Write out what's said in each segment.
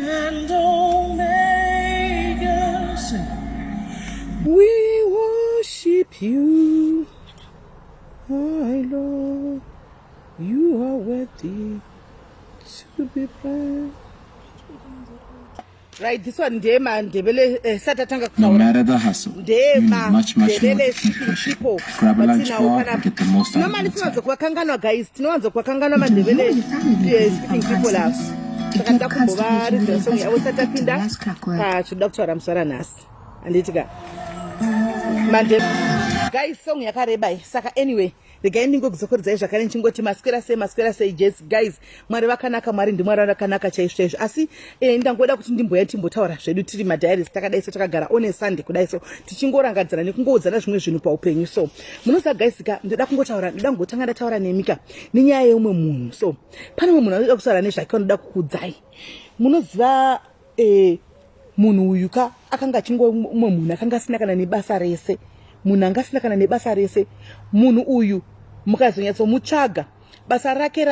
and Omega. We worship you, my Lord. You are worthy to be praised. Right, this one, no matter the hustle, you need much more than people. Grab a lunch bar and get the most out of your time. guys, speaking people out. Guys, song yakareba saka anyway ndikaendingo kuzokorodza zvakare nchingoti maswera sei Jess guys mwari vakanaka mwari ndimwari vakanaka chaizvo asi ndangoda kuti ndimboya timbotaura zvedu tiri madiaries takadai so takagara on Sunday kudai so tichingorangadzana nekungoudzana zvimwe zvinhu paupenyu so munoza guys ndoda kungotaura ndoda ngotanga ndataura nemika nenyaya yeumwe munhu so pane munhu anoda kutaura nezvake anoda kukudzai munoziva munhu uyu akanga chingomwe munhu akanga asina kana nebasa rese munhu anga asina kana nebasa rese munhu uyu mukazonyatso mutsvaga basa rake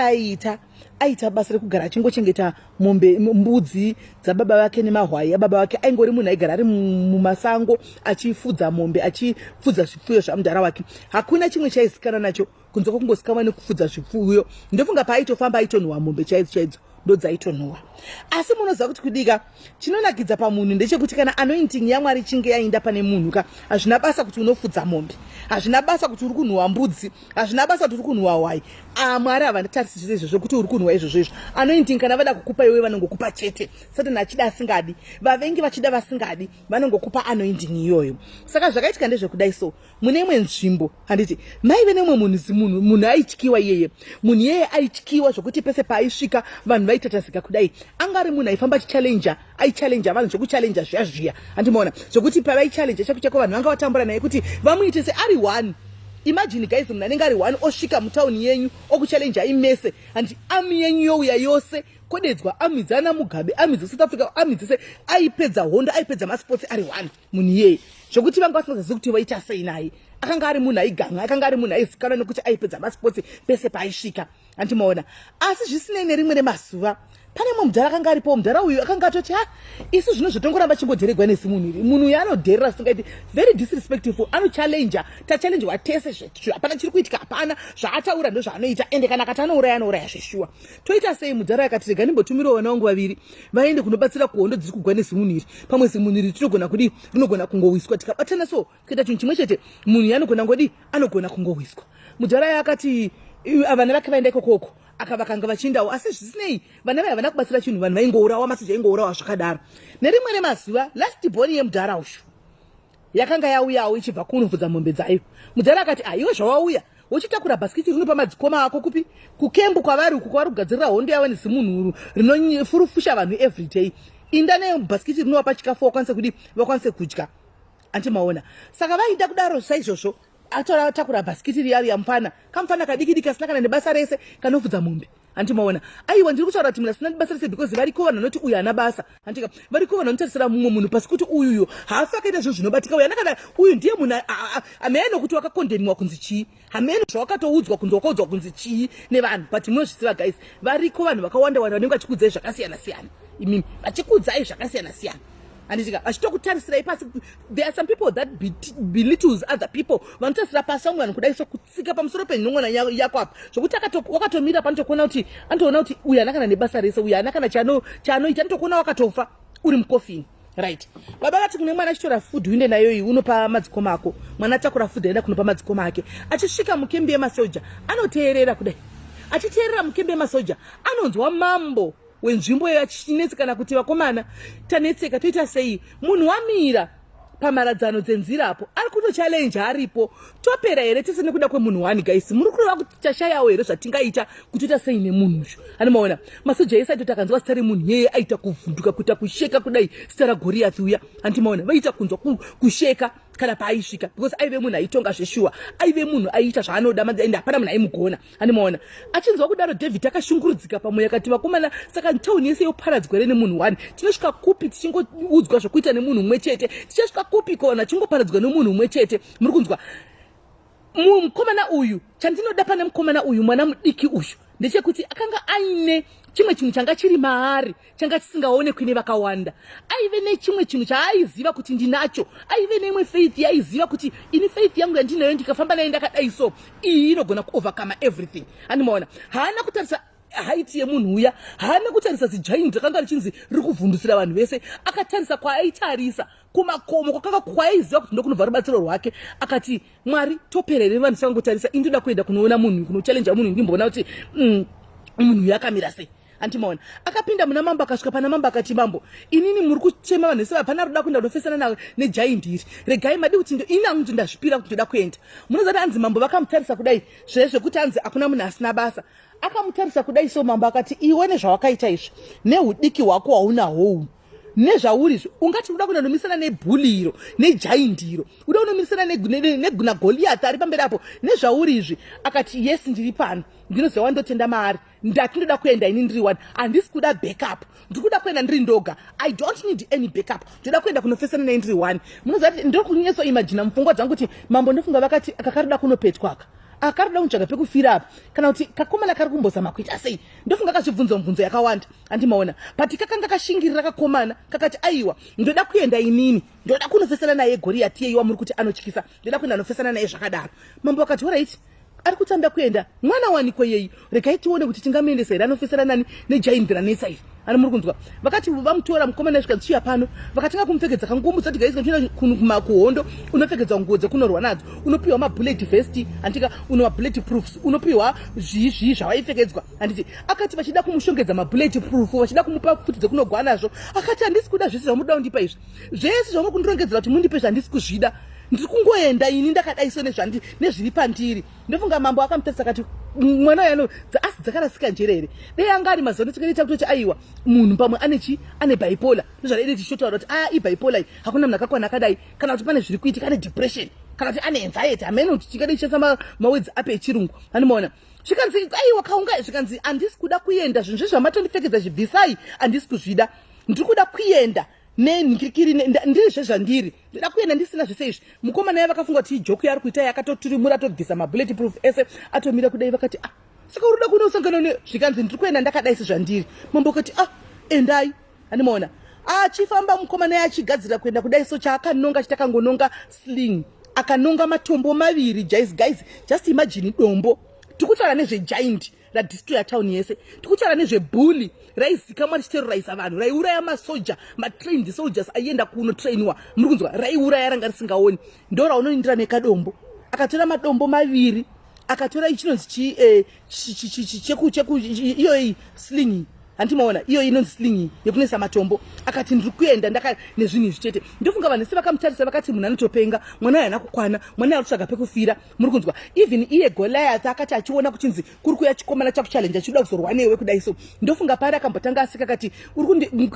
aita basa rekugara achingochengeta mombe mbudzi dzababa vake nemahwai ababa vake aingori munhu aigara ari mumasango achifudza mombe achifudza zvipfuyo zvamudhara wake hakuna chimwe chaizikanwa nacho kunze kwokungozikanwa nekufudza zvipfuyo ndofunga paaitofamba aitonhuhwa mombe chaidzo ndodzaitonhuhwa asi munoziva kuti kudika chinonakidza pamunhu ndechekuti kana anointing yaMwari chinge yainda pane munhu hazvina basa kuti unofudza mombe hazvina basa kuti uri kunhuhwa mbudzi hazvina basa kuti uri kunhuhwa hwai Mwari havatarisiri izvozvo kuti uri kunhuhwa izvozvo anointing kana vada kukupa iwe vanongokupa chete Satani achida asingadi vavengi vachida vasingadi vanongokupa anointing iyoyo saka zvakaitika ndezvekudai so mune imwe nzvimbo handiti maive nemwe munhu aityiwa iyeye munhu iyeye aityiwa zvokuti pese paaisvika vanhu vaitatazika kudai angari munhu aifamba aichallenja vanhu zvokuchallenja zviya handimaona zvokuti pavaichallenja chakuchako vanhu vanga vatambura naye kuti vamuite seari one. Imagine guys munhu anenge ari one osvika mutauni yenyu okuchallenja imese handi ami yenyu youya yose kodedzwa amidzana mugabe amidze South Africa amidzese aipedza hondo aipedza masports ari one munhu iyeye zvokuti vanga vasingazivi kuti vaita sei naye akanga ari munhu aiganga akanga ari munhu aizikanwa nekuti aipedza masports pese paaisvika handimaona asi zvisinei nerimwe remazuva pane mumwe mudhara akanga aripo mudhara uyu akanga atoti isu zvino zvotongoramba chimbodheregwa nesi munhu uyu anodherera singaiti very disrespectful anochallenja tachallenjwa tese hapana chiri kuitika hapana zvaataura ndozvaanoita ende kana akati anouraya zveshuwa toita sei mudhara akati rega ndimbotumirawo vana vangu vaviri vaende kunobatsira kuhondo dziri kugwa nezimunhu iri pamwe zimunhu iri tinogona kudi rinogona kungowiswa tikabatana so kuita chinhu chimwe chete munhu anogona ngodi anogona kungowiswa mudhara akati vana vake vaenda ikokoko akavakanga vachindawo asi zvisinei vana vai havana kubatsira chinhu vanhu vaingourawa masoja aingourawa zvakadaro nerimwe remazuva last born yemudhara ushu yakanga yauyawo ichibva kunofudza mombe dzayo mudhara akati iwe zvawauya wochitakura bhasikiti rinopa madzikoma ako kupi kukembu kwavari uku kwavari kugadzirira hondo yava nezimunhu rinofurufusha vanhu everyday inda nayo bhasikiti rinovapa chikafu vakwanise kudya handimaona saka vaida kudaro saizvozvo atakura bhasikiti riyari yamufana kamufana kadikidiki asina kana nebasa rese kanofudza mombe handimaona aiwa ndiri kutaura kuti munhu asina nebasa rese because variko vanhu vanoti uyu hana basa handika variko vanhu vanotarisira mumwe munhu pasi kuti uyuyo haafi akaita zvinhu zvinobatika uyu anakana uyu ndiye munhu hamene nokuti wakakondemwa kunzi chii hamene zvawakatoudzwa kunzi wakaudzwa kunzi chii nevanhu but munozvisiva guys variko vanhu vakawanda vanenge vachikudzai zvakasiyana-siyana imimi vachikudzai zvakasiyana-siyana handitika vachitokutarisira pasi there are some people that belittles other people vanotarisira pasi vamwe vanhu kudai so kutsika pamusoro penhon'ona yako apa zvokuti wakatomira panotokuona kuti anotoona kuti uyu hana kana nebasa rese uyu hana kana chaanoita anotokuona wakatofa uri mukofini right baba vati kune mwana achitora food uinde nayo iyi unopa madzikoma ako mwana atakura food aenda kunopa madzikoma ake achisvika mukembe yemasoja anoteerera kudai achiteerera mukembe yemasoja anonzwa mambo wenzvimbo yachinetsekana kuti vakomana tanetseka toita sei munhu wamira pamaradzano dzenzirapo ari kutochallenja aripo topera here tese nekuda kwemunhu wani guys muri kureva kuti tashayawo here zvatingaita kutoita sei nemunhu uyu anomaona masoja ese aitoti akanzwa zita remunhu yeye aita kuvhunduka kuita kusheka kudai zita ragoriathi uya handimaona vaita kunzwa kusheka kana paaisvika because aive munhu aitonga zveshuwa aive munhu aiita zvaanoda ende hapana munhu aimugona handimaona achinzwa kudaro David akashungurudzika pamwe akati vakomana saka tauni yese yoparadzwa here nemunhu wani tinosvika kupi tichingoudzwa zvokuita nemunhu mumwe chete tichasvika kupi kona chingoparadzwa nemunhu mumwe chete muri kunzwa mukomana uyu chandinoda pane mukomana uyu mwana mudiki uyu ndechekuti akanga aine chimwe chinhu changa chiri maari changa chisingaonekwi nevakawanda. Aive nechimwe chinhu chaaiziva kuti ndinacho, aive neimwe faith yaaiziva kuti ini faith yangu yandinayo ndikafamba nayo ndakadai so iyi inogona kuovercome everything. Animaona haana kutarisa height yemunhu uya, haana kutarisa zigiant rakanga richinzi riri kuvhundusira vanhu vese, akatarisa kwaaitarisa kumakomo kwakanga kwaaiziva kuti ndokunobva rubatsiro rwake, akati Mwari toperere vanhu sangotarisa indoda kuenda kunoona munhu kunochallenge munhu ndimboona kuti munhu yakamira sei. Antimaona akapinda muna mambo akasvika pana mambo akati mambo inini muri kuchema vanhu vese hapana ruda kuenda kunofesana negiant iri, regai madi kuti inangu ndazvipira kuti ndoda kuenda. Munozati hanzi mambo vakamutarisa kudai zvekuti hanzi hakuna munhu asina basa, akamutarisa kudai so mambo akati iwe nezvawakaita izvi neudiki hwako hwaunahwo nezvaurizvo ungati uda kunomisana nebhuli iro negiant iro, uda kunomisana neguna Goliath ari pamberi apo nezvaurizvi. Akati yes ndiri pano ndinoziva ndotenda maari ndati ndoda kuenda ini ndiri one, handisi kuda backup, ndiri kuda kuenda ndiri ndoga, I don't need any backup, ndoda kuenda kunofesana naye ndiri one. Munozati ndiri kunyetso imagine mupfungwa dzangu kuti mambo ndofunga vakati akakarida kunopetwa akarida kutsvaga pekufira apa kana kuti kakomana kari kumbozama kuita sei. Ndofunga kazvibvunzo mubvunzo yakawanda andimaona, but kakanga kashingirira kakomana kakati aiwa ndoda kuenda inini ndoda kunofesana naye Goriath yeiwa muri kuti anotyisa, ndoda kuenda nofesana naye zvakadaro. Mambo akati alright ari kutamba kuenda mwana wanikwo yeyi, regai tione kuti tingamuendesa here anofesana nani negiant ranetsa iyi. Ani muri kunzwa vakati vamutora mukomana asvika tsiya pano vakatanga kumupfekedza kangumu zati gaisika tinoenda kuhondo unopfekedzwa nguo dzekunorwa nadzo, unopiwa mabullet vest andika uno bullet proofs, unopiwa zvizvi zvavaipfekedzwa. Handiti akati vachida kumushongedza mabullet proof vachida kumupa futi dzekunogwa nazvo, akati handisi kuda zvese zvamuda kundipa izvi, zvese zvamuri kundirongedzera kuti mundipe zvandisi kuzvida, ndiri kungoenda ini ndakadai so nezviri pandiri. Ndofunga mambo akamutarisa akati mwana yano asi dzakarasika njere dei anga ari mazono tikaita kuti aiwa munhu pamwe ane bipolar, ndozvadaide tichotaura kuti ibipolar hakuna munhu akakwana akadai, kana kuti pane zviri kuitika ane depression kana kuti ane anxiety amene kuti tikadai chesa mawedzi ape echirungu. Anomaona zvikanzi aiwa kaunga zvikanzi handisi kuda kuenda zvinhu zvezvamatondipfekedza zvibvisai handisi kuzvida, ndiri kuda kuenda nenhikiri ndiri zvezvandiri ndoda kuenda ndisina zvese izvi. Mukomana yava vakafunga kuti ijoku yari kuita yakatoturimura atobvisa mabullet proof ese atomira kudai vakati saka uruda kunosangana nezvikanzi ndiri kuenda ndakadai sezvandiri. Mambo akati endai. Animaona achifamba mukomana yachigadzira kuenda kudai so chaakanonga chitakangononga sling, akanonga matombo maviri. Guys just imagine dombo tikutaura nezvegiant radestroya town yese, tikutaura nezvebhuli raizikamwa richiterrorisa vanhu, raiuraya masoja matrained soldiers aienda kunotrainiwa, muri kunzwa, raiuraya ranga risingaoni. Ndo raunonindira nekadombo, akatora madombo maviri akatora ichinonzi iyoyi sling, handimaona iyo inonzi sling yekunesa matombo, akati ndiri kuenda ndaka nezvinhu izvi chete. Ndofunga vanhu sevakamutarisa vakati munhu anotopenga, mwana haana kukwana, mwana arikutsvaga pekufira, muri kunzwa. Even iye Goliath akati achiona kuchinzi kuri kuya chikomana chakuchallenge achida kuzorwa newe kudai so, ndofunga pari akambotanga asika akati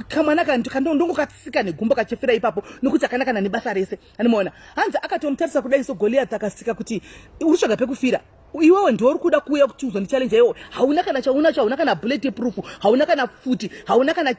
kamwana ndongokatsika negumbo kachifira ipapo nokuti akanakana nebasa rese. Anomaona hanzi akatomutarisa kudai so Goliath akasika kuti uritsvaga pekufira, iwewe ndiwo uri kuda kuuya kuti uzondichallenge iwewe, hauna kana chaunacho, hauna kana bullet proof, hauna kana futi, hauna kana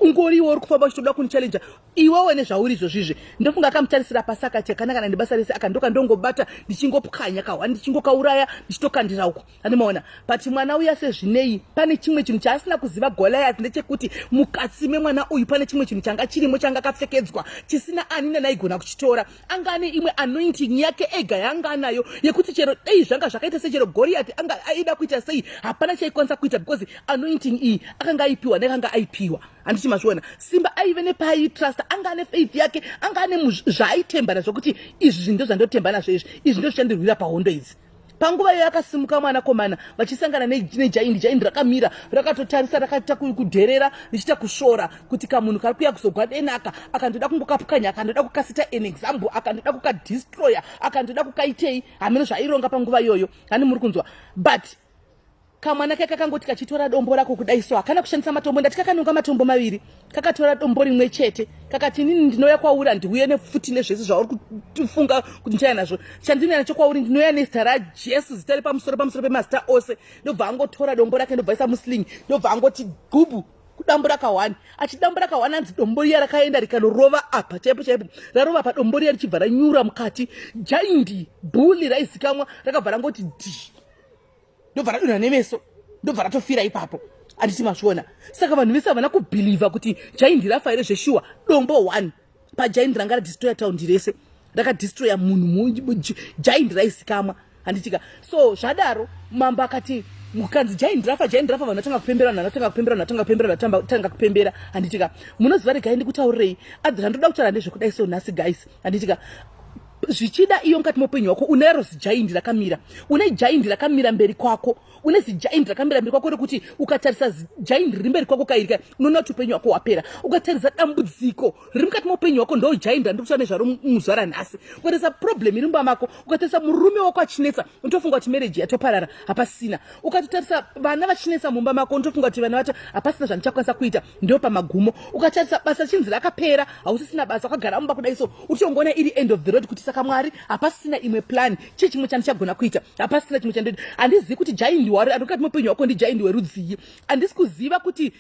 ungoriwo uri kufamba uchitoda kunichallenge iwewe nezvaurizvo zvizvi. Ndofunga akamutarisira pasi akati akana kana nebasa rese akandoka ndongobata ndichingopwanya kahwa ndichingokauraya ndichitokandira uko. Anomaona but mwana uya sezvinei pane chimwe chinhu chaasina kuziva Goliath ndechekuti mukatsi memwana uyu pane chimwe chinhu changa chirimo changa kapfekedzwa chisina ani nanaigona kuchitora, angane imwe anointing yake ega yanga anayo yekuti chero dei zvanga zvakaita sechero Goliath anga aida kuita sei hapana chaikwanisa kuita because anointing iyi akanga aipiwa nekanga aipiwa. Handiti mazviona simba aive nepaitrust, anga ane faith yake, anga ane zvaitemba nazvokuti izvi ndo zvandotemba nazvo izvi ndo zvichandirwira pahondo idzi. Panguva iyo akasimuka mwanakomana vachisangana negiant rakamira rakatotarisa rakaita kudherera richiita kushora kuti kamunhu kari kuya kuzogwa denaka, akandoda kungokapukanya, akandoda kukasita an example, akandoda kukadestroya, akandoda kukaitei hameno zvaironga panguva iyoyo. Hani muri kunzwa but kamwana kake kakangoti kachitora dombo rako kudai so akana kushandisa matombo, ndati kakanonga matombo maviri, kakatora dombo rimwe chete kakati inini ndinoya kwauri ndiuye nefuti nezvese zvauri kufunga kuti ndichaya nazvo, chandinoya nacho kwauri ndinoya nezita raJesu, zita repamusoro pemazita ose. Ndobva angotora dombo rake ndobvaisa musling, ndobva angoti gubu kudambura kahwani, achidambura kahwani anzi dombo riya rakaenda rikanorova apa chaipo chaipo, rarova padombo riya richibva ranyura mukati. Giant bhuli raizikamwa rakabva rangoti ndobva radonha nemeso. ndobva ratofira ipapo. Anditi mazviona. Saka vanhu vese havana kubhilivha kuti Giant rafa here zveshuwa dombo 1 paGiant ranga radestroya taundi rese. Rakadestroya munhu Giant raizikamwa. Handitika so zvadaro mambo akati mukanzi Giant rafa vanhu vatanga kupembera handitika munoziva regai ndikutaurirei ndoda kutaura ndezvekudai so nhasi guys handitika zvichida iyo mukati moupenyu hwako une Giant rakamira une Giant rakamira mberi kwako une Giant rakamira mberi kwako rekuti ukatarisa Giant riri mberi kwako kairika unoona kuti upenyu hwako hwapera ukatarisa dambudziko riri mukati moupenyu hwako ndo Giant randikutaura nezvaro muzuva ranhasi ukatarisa problem iri mumba mako ukatarisa murume wako achinetsa unotofunga kuti marriage yatoparara hapasina ukatotarisa vana vachinetsa mumba mako unotofunga kuti vana vacho hapasina zvandichakwanisa kuita ndo pamagumo ukatarisa basa chinzi rakapera hausisina basa wakagara mumba kudai so uchingoona iri end of the road kuti saka Mwari hapasina imwe plan chii chimwe chandichagona kuita hapasina chimwe chandoita handizivi kuti Giant wari ari mukati moupenyu hwako ndi Giant werudzii handisi kuziva kuti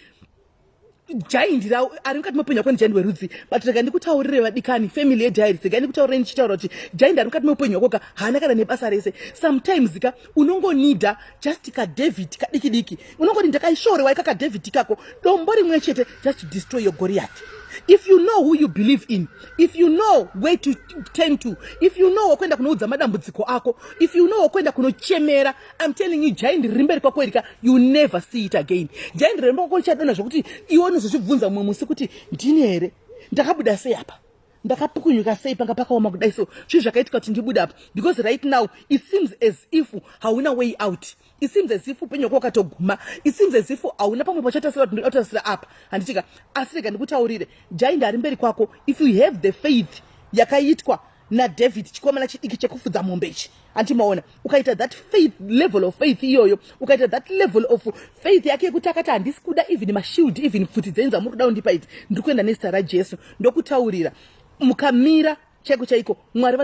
Giant ari mukati moupenyu hwako ndi Giant werudzi but rega ndikutaurire vadikani family yediaries rega ndikutaurire ndichitaura kuti Giant ari mukati moupenyu hwako haana kana nebasa rese sometimes unongonida just kaDavid kadiki unongoti ndakaishorewa kaDavid kako dombo rimwe chete just to destroy your Goliath. If you know who you believe in, if you know where to turn to, if you know wakwenda kunoudza madambudziko ako, if you know wakwenda kunochemera, I'm telling you Giant rimberi kwako erika, you never see it again. Giant rimberi kwako richadona zvokuti iwe unozozvibvunza mumwe musi kuti ndini here ndakabuda sei apa ndakapukunyuka sei panga pakaoma kudai so zvinhu zvakaitika kuti ndibuda apa because right now it seems as if hauna way out. It seems as if upenyu hwako wakatoguma. It seems as if hauna pamwe pachatasira kuti ndinotasira apa handitika asi rega ndikutaurire Giant ari mberi kwako if you have the faith yakaitwa naDavid chikomana chidiki chekufudza mombe ichi antimaona ukaita that faith level of faith iyoyo ukaita that level of faith yake yekuti akati handisi kuda even mashield even pfuti dzenza muri kuda kundipa idzi ndiri kuenda nezita raJesu ndokutaurira mukamira chaiko Mwari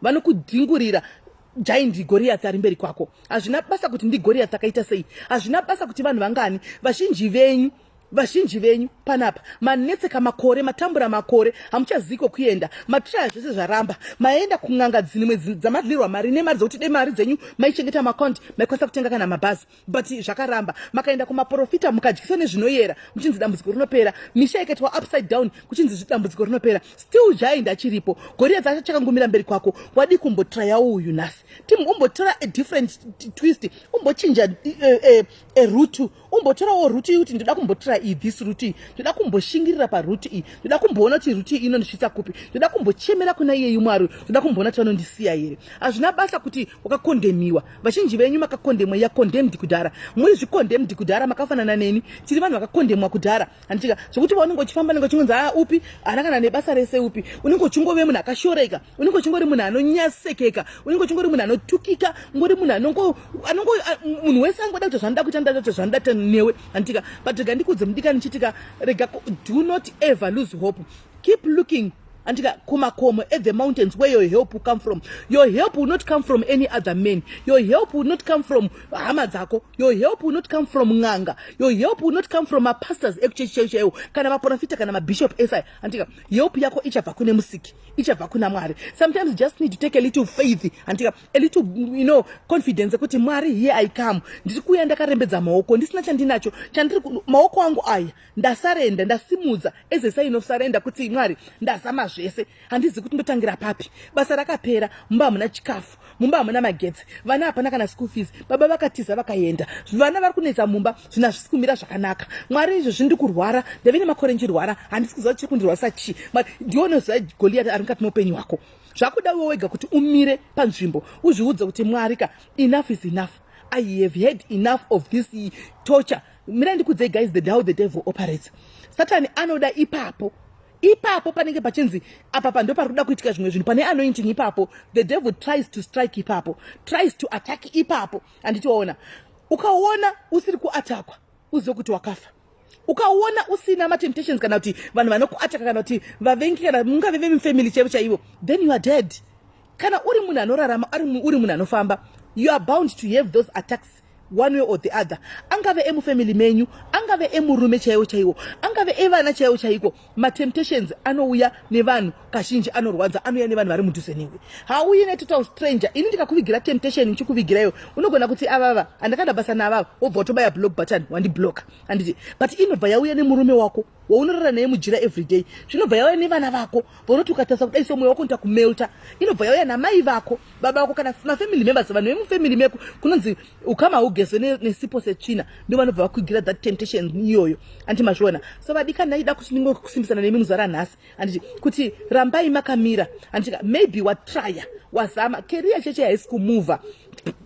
vanokudhingurira Giant Goliath ari mberi kwako hazvina basa kuti ndi Goliath akaita sei hazvina basa kuti vanhu vangani vazhinji venyu panapa manetseka makore matambura makore hamuchaziko kuenda matraya zvese zvaramba maenda kun'anga dzimwe dzamadlirwa mari nemari dzokuti dei mari dzenyu maichengeta maakaunti maikwanisa kutenga kana mabhazi but zvakaramba makaenda kumaprofita mukadyisa nezvinoyera muchinzi dambudziko rinopera misha ikaitwa upside down kuchinzi dambudziko rinopera still Giant achiripo Goliath achakangomira mberi kwako wadi kumbotraya uyu nhasi umbotora a different twist umbochinja route umbotorawo route kuti ndoda kumbotora this route ndoda kumboshingirira paroute iyi ndoda kumboona kuti route iyi inondisvitsa kupi ndoda kumbochemera kuna iyeyi Mwari ndoda kumboona kuti vanondisiya here hazvina basa kuti wakakondemiwa vazhinji venyu makakondemwa condemned kudhara muri zvicondemned kudhara makafanana neni tiri vanhu vakakondemwa kudhara handitika zvokuti unenge uchifamba unenge uchingonzi upi haana kana nebasa rese upi unenge uchingove munhu akashoreka unenge uchingori munhu anonyasekeka unenge uchingori munhu anotukika ngori munhu munhu wese angoda kuti zvanoda kuita ndada kuti zvanoda newe handitika but rega ndikudze mudika nichitika rega do not ever lose hope keep looking andika kumakomo at the mountains where your help will come from. Your help will not come from any other man. Your help will not come from Hamadzako. Your help will not come from Nganga. Your help will not come from a pastors kana maprofita kana mabishop esai andika help yako ichabva kune musiki ichabva kuna Mwari. Sometimes you just need to take a little faith andika a little confidence kuti Mwari here I come ndiri kuya ndakarembedza maoko ndisina chandinacho chandiri maoko angu aya ndasarenda ndasimudza as a sign of surrender kuti Mwari ndazama zvese handizi kuti ndotangira papi basa rakapera mumba hamuna chikafu mumba hamuna magetsi vana hapana kana school fees baba vakatiza vakaenda vana vari kunetsa mumba zvina zvisi kumira zvakanaka Mwari izvozvi ndiri kurwara ndave nemakore ndirwara handisi kuziva chiri kundirwarisa chii ndione ziva Goliath ari mukati muupenyu hwako zvakuda iwe wega kuti umire panzvimbo uzviudze kuti Mwari ka enough is enough. I have had enough of this torture. Mira ndikudzei guys how the devil operates. Satan anoda ipapo panenge pachinzi apa ndo pari kuda kuitika zvimwe zvinhu pane anointing ipapo the devil tries to strike ipapo tries to attack ipapo anditiona ukaona usiri kuatakwa uzive kuti wakafa ukaona usina matemptations kana kuti vanhu vanokuataka kana kuti vavengi kana mungave vemufamily chaivo chaivo then you are dead kana uri munhu anorarama uri munhu anofamba you are bound to have those attacks one way or the other. Angave emu family menyu, angave emu rume chaiwo, angave evana chaiwo chaiko. Ma temptations anouya nevanu kazhinji anorwadza anouya nevanhu vari mudhuze newe. Hauyi netotal stranger. Ini ndikakuvigira temptation nchikuvigirayo. Unogona kuti avava andakada basa navava wobva watobaya block button wandiblock. Anditi but inobva yauya nemurume wako waunorara naye mujira everyday. Zvinobva yauya nevana vako vonoti ukatarisa kudai somwoyo wako nitakumelta. Inobva yauya namai vako baba vako kana mafamily members vanhu vemufamily meku kunonzi ukama ugezwe nesipo setsvina ndo vanobva vakuigira that temptation iyoyo. Anditi mazviona. So vadikani naida kuti ndingokusimbisana nemi muzara nhasi anditi kuti rambai makamira anditi maybe watrya wazama career cheche haisi kumova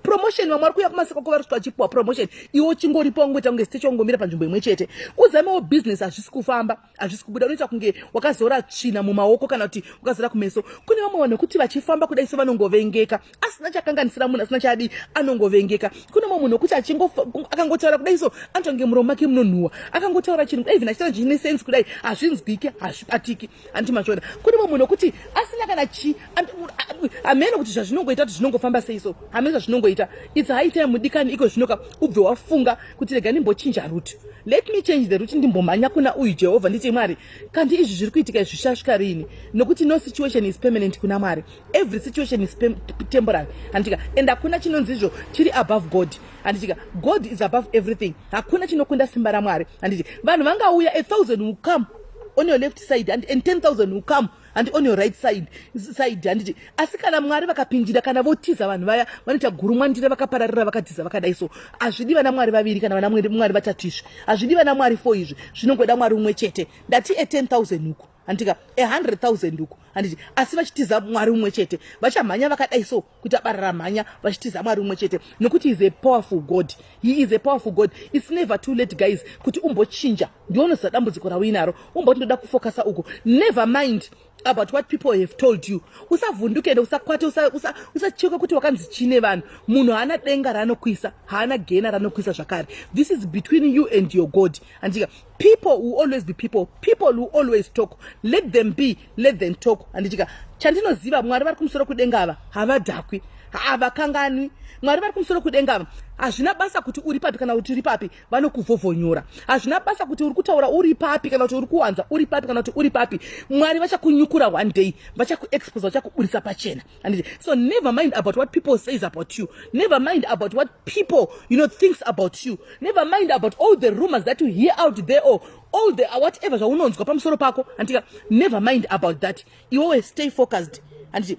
promotion wamwari kuya kumasiko kuva vachipuwa promotion iwo chingoripa ungweta kunge sitecho ungomira panzvimbo imwe chete uzamewo business hazvisi kufamba hazvisi kubuda unoita kunge wakazora tsvina mumaoko kana kuti wakazora kumeso. Kune vamwe vanhu kuti vachifamba kudai so vanongovengeka asina chakanganisira munhu asina chadi anongovengeka. Kune mumwe munhu kuti akangotaura kudai so anotonge muromo make munonhuhwa akangotaura chinhu kudai vhina chitara chine sense kudai hazvinzwike hazvibatiki. Anditi machona. Kune mumwe munhu kuti asina kana chi amene kuti zvazvinongoita kuti zvinongofamba sei so hamene zvazvinongoita. It's high time mudikani iko zvinoka ubve wafunga kuti rega ndimbochinja route. Let me change the route ndimbomhanya kuna uyu Jehovah nditi Mwari kandi izvi zviri kuitika izvi zvishasvika rini nokuti no situation is permanent kuna Mwari. Every situation is temporary. Andika and hakuna chinonzi izvo chiri above God. Andika God is above everything. Hakuna chinokunda simba raMwari. Anditi vanhu vangauya 1,000 will come on your left side and 10,000 will come and on your right side anditi asi kana Mwari vakapinjira kana votiza vanhu vaya vanoita gurumwandira vakapararira vakatiza vakadai so hazvidi vana Mwari vaviri kana vana Mwari vatatu izvi hazvidi vana Mwari 4 izvi zvinongoda Mwari umwe chete. Ndati 10,000 huku andika 100,000 huku anditi asi vachitiza Mwari umwe chete vachamhanya vakadai so kuti abarara mhanya vachitiza Mwari umwe chete nokuti is a powerful God. He is a powerful God. It's never too late guys kuti umbochinja ndionoza dambudziko rawinaro umboti ndoda kufokasa uko. Never mind about what people have told you. Usavhundukende usakwate usachiuka kuti wakanzi chine vanhu. Munhu haana denga ranokuisa haana gena ranokuisa zvakare. This is between you and your God. Andika people will always be people. People will always talk. Let them be, let them talk. Andika chandinoziva Mwari vari kumusoro kudenga ava havadhakwi havakanganwi. Mwari vari kumusoro kudenga ava hazvina basa kuti uri papi kana kuti uri papi vanokuvhovhonyora. Hazvina basa kuti uri kutaura uri papi kana kuti uri kuwanza uri papi kana kuti uri papi. Mwari vachakunyukura one day vachakuexpose vachakuburisa pachena. And so never mind about what people says about you. Never mind about what people thinks about you. Never mind about all the rumors that you hear out there or all the whatever zvaunonzwa pamusoro pako. And never mind about that. You always stay focused. And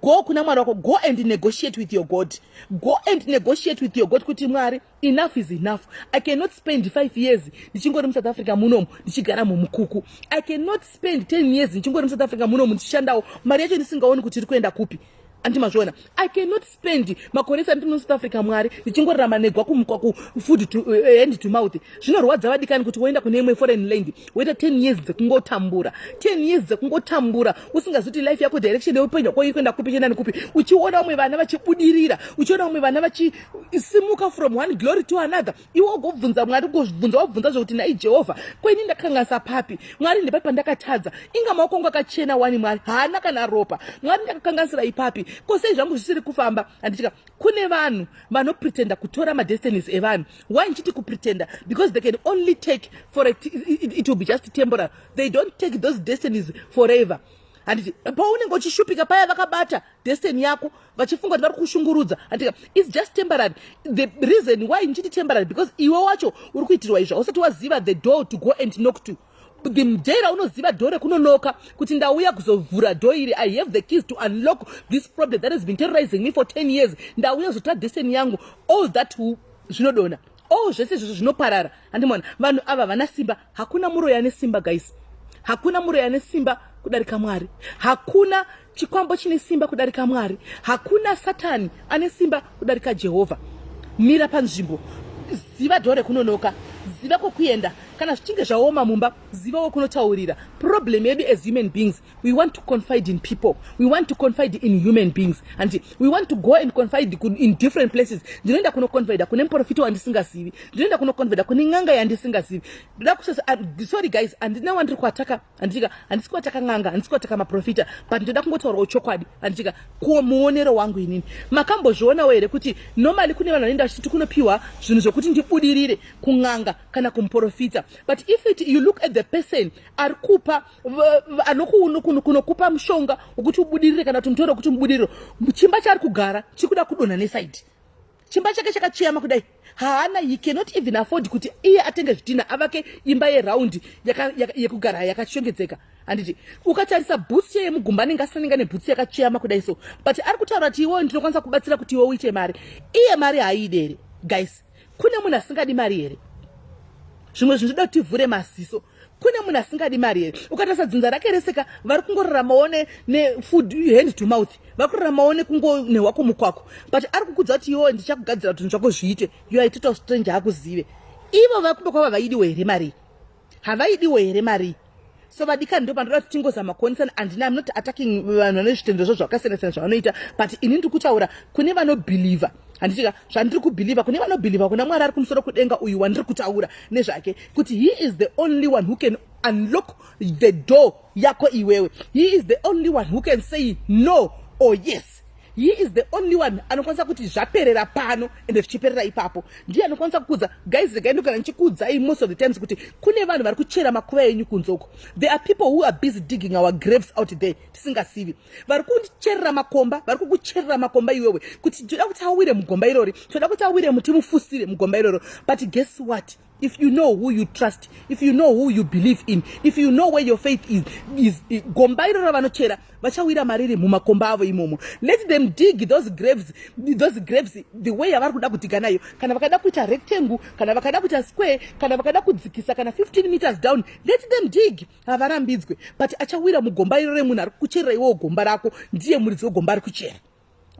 go kuna Mwari wako, go and negotiate with your God. Go and negotiate with your God kuti Mwari enough is enough. I cannot spend 5 years ndichingori muSouth Africa munomu ndichigara mumukuku. I cannot spend 10 years ndichingori muSouth Africa munomu ndichishandawo mari yacho ndisingaoni kuti iri kuenda kupi. Andimazviona. I cannot spend makore 30 muSouth Africa Mwari ndichingorarama negwa kumukwaku food to hand to mouth. Zvinorwadza vadikani kuti woenda kune imwe foreign land woita 10 years dzekungotambura 10 years dzekungotambura usingazuti life yako direction yeupenyu hwako iri kuenda kupi chenda nekupi uchiona vamwe vana vachibudirira uchiona vamwe vana vachisimuka from one glory to another. Iwe ugobvunza Mwari wabvunza zvokuti nai Jehovah kweni ndakanganisa papi Mwari ndepapi pandakatadza inga maoko angu akachena wani Mwari haana kana ropa Mwari ndakakanganisira ipapi kose zvangu zvisiri kufamba. Anditika kune vanhu vanopretenda kutora madestinies evanhu. Why nchiti kupretenda? Because they can only take for it will be just temporary. They don't take those destinies forever. Anditi paunenge uchishupika paya vakabata destiny yako vachifunga kuti vari kushungurudza. Andika it's just temporary. The reason why nchiti temporary because iwe wacho uri kuitirwa izvo usati waziva the door to go and knock to. The mjera unoziva dore kunonoka kuti ndauya kuzovhura door iri. I have the keys to unlock this problem that has been terrorizing me for 10 years. Ndauya kuzotora destiny yangu. All that zvinodona. Oh zvese zvinoparara. Andimona vanhu ava vana simba. Hakuna muroya ane simba guys. Hakuna muroya ane simba kudarika Mwari. Hakuna chikwambo chine simba kudarika Mwari. Hakuna Satani ane simba kudarika Jehovah. Mira panzvimbo. Ziva dore kunonoka. Ziva kokuenda. kana zvichinge zvaoma mumba zivawo kunotaurira. Problem yedu as human beings, we want to confide in people, we want to confide in human beings, and we want to go and confide in different places. Ndinoenda kunoconfida kune muprofita wandisingazivi, ndinoenda kunoconfida kune n'anga yandisingazivi. Sorry guys, andina wandiri kuataka, handisi kuataka n'anga, handisi kuataka maprofita, but ndoda kungotaura chokwadi, andika muonero wangu inini. Makambozvionawo here kuti normally kune vanhu vanoenda vachiti kunopiwa zvinhu zvokuti ndibudirire kun'anga kana kumuprofita, but if you look at the person ari kupa kunokupa mushonga wokuti ubudirire kana kuti mutori wokuti mubudiriro, chimba chaari kugara chikuda kudonha nesaidi, chimba chake chakachiyama kudai, haana, he cannot even afford kuti iye atenge zvidhina avake imba yeraundi yekugara yakashongedzeka. Handiti ukatarisa bhutsi yemugumba anenge asanenga nebhutsi yakachiyama kudai so, but ari kutaura kuti iwo ndinokwanisa kubatsira kuti iwo uite mari. Iye mari haidi here guys, kune munhu asingadi mari here. Zvimwe zvinhu zvoda kuti tivhure maziso. Kune munhu asingadi mari here. Ukatarisa dzinza rake reseka, vari kungoraramawo nefood hand to mouth, vari kuraramawo nehwako mukwako, but ari kukudza kuti iwo ndichakugadzira kuti zvako zviite, you are a total stranger hakuzive. Ivo vari kumba kwava vaidiwo here mari, havaidiwo here mari. So vadikani ndo pandoda kuti tingozama kuonesana, and I'm not attacking vanhu vane zvitendero zvakasiyana-siyana zvavanoita, but ini ndiri kutaura kune vanobhilivha. Handitika zvandiri kubhilivha kune vanobhilivha kuna Mwari ari kumusoro kudenga uyu wandiri kutaura nezvake, kuti he is the only one who can unlock the door yako iwewe. He is the only one who can say no or yes. He is the only one anokwanisa kuti zvaperera pano ende zvichiperera ipapo. Ndiye anokwanisa kukudza. Guys, regai ndogara ndichikudzai most of the times kuti kune vanhu vari kuchera makuva enyu kunzoko. There are people who are busy digging our graves out there tisingasivi. Vari kundicherera makomba, vari kukucherera makomba iwewe kuti ndoda kuti awire mugomba irori, ndoda kuti awire muti mufusire mugomba iroro. But guess what? If you know who you trust, if you know who you believe in, if you know where your faith is gomba iroro vanochera vachawira mariri mumakomba avo imomo. Let them dig those graves the way yavari kuda kudhiga nayo. Kana vakada kuita rectangle, kana vakada kuita square, kana vakada kudzikisa kana 15 meters down, let them dig. Havarambidzwe, but achawira mugomba iroro remunhu ari kucherera iwo gomba rako, ndiye muridzi wegomba ari kuchera.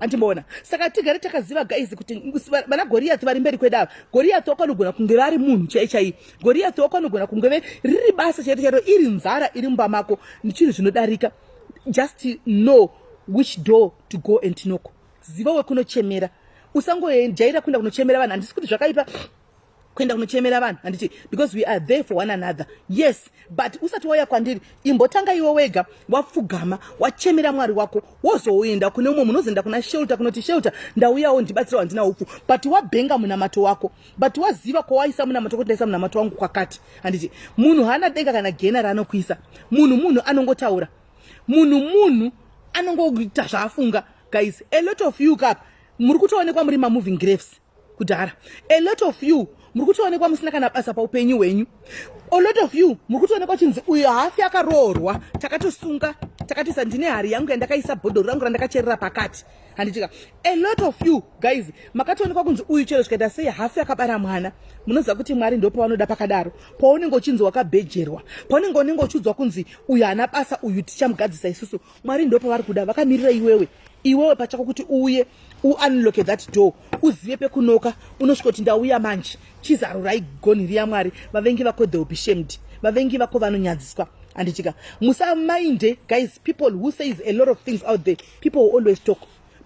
Andimona saka tigare takaziva guys kuti vana Goriath vari mberi kwedava. Goriath wakanogona kunge vari munhu chaichai. Goriath wakanogona kunge riri basa chairo iri nzara iri mumba mako, nichinhu zvinodarika. Just know which door to go and knock. Ziva wekunochemera, usangojaira kuenda kunochemera vanhu. Handisi kuti zvakaipa kuenda kunochemera vanhu, handiti, because we are there for one another. Yes, but usati wauya kwandiri imbotanga iwe wega wapfugama wachemera Mwari wako, wozoenda kune umwe munhu, unozoenda kuna shelter kunoti shelter ndauyawo ndibatsira wandina upfu, but wabhenga munamato wako, but waziva kwawaisa munamato kuti ndaisa munamato wangu kwakati. Handiti munhu haana denga kana gena raanokuisa. Munhu anongotaura, munhu anongoita zvaafunga. Guys, a lot of you kap muri kutoonekwa muri moving graves kudhara. A lot of you muri kutoonekwa musina kana basa paupenyu hwenyu. A lot of you muri kutoonekwa chinzi uyo hafi akaroorwa, takatosunga takatisa ndine hari yangu yandakaisa bhodhoro rangu randakacherera pakati. Handitika a lot of you guys makatoonekwa kunzi uyu chero zvikaita sei hafi akabara mwana. Munoziva kuti Mwari ndo pavanoda pakadaro, paunenge uchinzi wakabhejerwa, paunenge uchiudzwa kunzi uyu haana basa, uyu tichamugadzisa isusu. Mwari ndo pavari kuda, vakamirira iwewe pachako kuti uye unlock that door, uzive pekunoka, unosvika kuti ndauya manje, chizarurai gonhi riya Mwari. Vavengi vako they will be shamed, vavengi vako vanonyadziswa. Anditika musamainde guys, people who says a lot of things out there, people will always talk.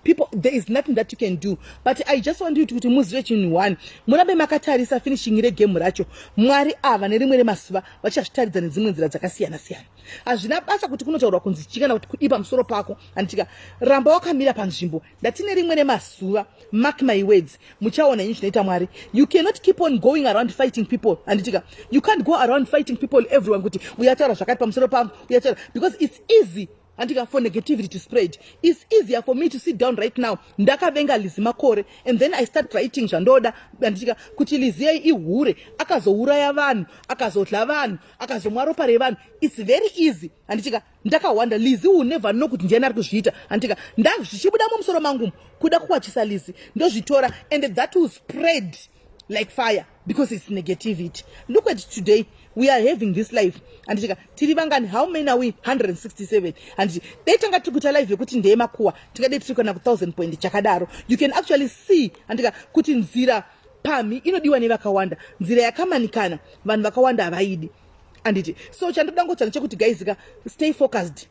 People, there is nothing that you can do, but I just want you to muzive chinhu one. Murambe makatarisa finishing regame racho. Mwari ava nerimwe remasuva vachazvitaridza nedzimwe nzira dzakasiyana-siyana. Hazvina basa kuti kunotaurwa kunzi chikana kuti kudipa musoro pako. Anditika ramba wakamira panzvimbo, ndatine rimwe remasuva, mark my words, muchaona inyu zvinoita Mwari. You cannot keep on going around fighting people. Anditika you can't go around fighting people everyone kuti uyataura zvakati pamusoro pangu, uyataura, because it's easy and for negativity to spread. It's easier for me to sit down right now ndakavenga Lizzie Makore and then I start writing zvandoda andika kuti Lizzie ihure akazouraya vanhu akazodla vanhu akazomwa ropa revanhu. It's very easy andika ndakawanda Lizzie will never know kuti ndiani ari kuzviita andika ndazvichibuda mumusoro mangu kuda kuwachisa Lizzie ndozvitora and that will spread like fire because it's negativity. Look at today, we are having this life and tirivangani, how many are we? 167 and they tanga tukuta life yokuti ndema kuwa tikade tikona ku 1000 point chakadaro. You can actually see and kuti nzira pami inodiwa nevakawanda, nzira yakamanikana vanhu vakawanda havaidi. Anditi so chandoda ngotsana chekuti guys stay focused.